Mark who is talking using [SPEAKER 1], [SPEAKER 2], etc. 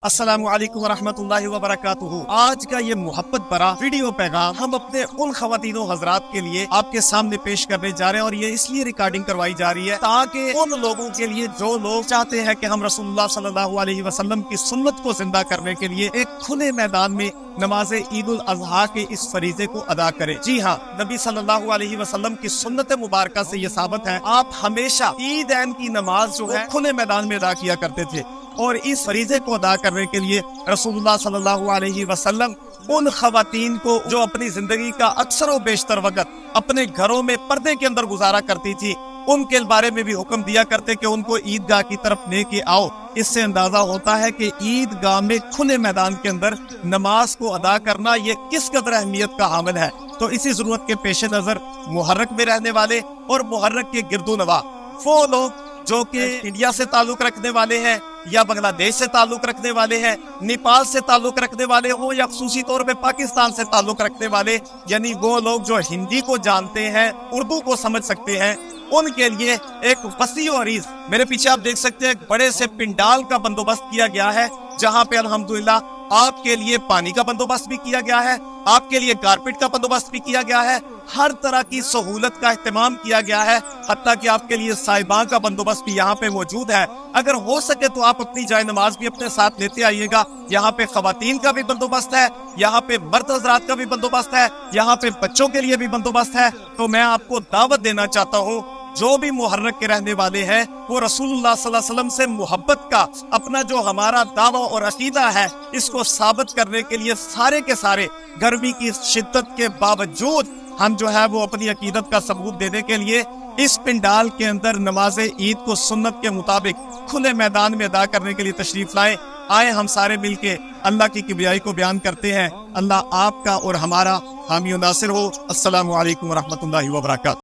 [SPEAKER 1] अस्सलाम वालेकुम वरहमतुल्लाहि वबरकातुहू। आज का ये मोहब्बत भरा वीडियो पैगाम हम अपने उन खवातीनों हजरात के लिए आपके सामने पेश करने जा रहे हैं, और ये इसलिए रिकॉर्डिंग करवाई जा रही है ताकि उन लोगों के लिए जो लोग चाहते हैं कि हम रसूलुल्लाह सल्लल्लाहु अलैहि वसल्लम की सुन्नत को जिंदा करने के लिए एक खुले मैदान में नमाज ईद उल अजहा के इस फरीजे को अदा करें। जी हाँ, नबी सल्लल्लाहु अलैहि वसल्लम की सुन्नत मुबारका से ये साबित है, आप हमेशा ईद ऐन की नमाज जो है खुले मैदान में अदा किया करते थे। और इस फरीजे को अदा करने के लिए रसूलुल्लाह सल्लल्लाहु अलैहि वसल्लम उन खवातीन को जो अपनी जिंदगी का अक्सर व बेशतर वक्त अपने घरों में पर्दे के अंदर गुजारा करती थी, उनके बारे में भी हुक्म दिया करते कि उनको ईदगाह की तरफ लेके आओ। इससे अंदाजा होता है कि ईदगाह में खुले मैदान के अंदर नमाज को अदा करना ये किस कदर अहमियत का हामिल है। तो इसी जरूरत के पेश नजर मुहर्रक में रहने वाले और मुहर्रक के गिरदोनवा वो लोग जो कि इंडिया से ताल्लुक रखने वाले हैं या बांग्लादेश से ताल्लुक रखने वाले हैं, नेपाल से ताल्लुक रखने वाले हो या खुसूसी तौर पे पाकिस्तान से ताल्लुक रखने वाले, यानी वो लोग जो हिंदी को जानते हैं, उर्दू को समझ सकते हैं, उनके लिए एक वसी और अरीज मेरे पीछे आप देख सकते हैं, एक बड़े से पिंडाल का बंदोबस्त किया गया है, जहां पे अल्हम्दुलिल्लाह आपके लिए पानी का बंदोबस्त भी किया गया है, आपके लिए कारपेट का बंदोबस्त भी किया गया है, हर तरह की सहूलत का इस्तेमाल किया गया है, हत्ता कि आपके लिए साहिबां का बंदोबस्त भी यहाँ पे मौजूद है। अगर हो सके तो आप अपनी जाए नमाज भी अपने साथ लेते आइएगा। यहाँ पे खवातीन का भी बंदोबस्त है, यहाँ पे मर्द हजरात का भी बंदोबस्त है, यहाँ पे बच्चों के लिए भी बंदोबस्त है। तो मैं आपको दावत देना चाहता हूँ, जो भी मुहर्रक के रहने वाले हैं वो रसूलुल्लाह सल्लल्लाहु अलैहि वसल्लम से मोहब्बत का अपना जो हमारा दावा और अकीदा है, इसको साबित करने के लिए सारे के सारे गर्मी की शिद्दत के बावजूद हम जो है वो अपनी अकीदत का सबूत देने के लिए इस पिंडाल के अंदर नमाज ईद को सुन्नत के मुताबिक खुले मैदान में अदा करने के लिए तशरीफ लाए। आए हम सारे मिलके अल्लाह की किबरियाई को बयान करते हैं। अल्लाह आपका और हमारा हामी और नासिर हो। अस्सलामु अलैकुम वरहमतुल्लाहि वबरकातुहू।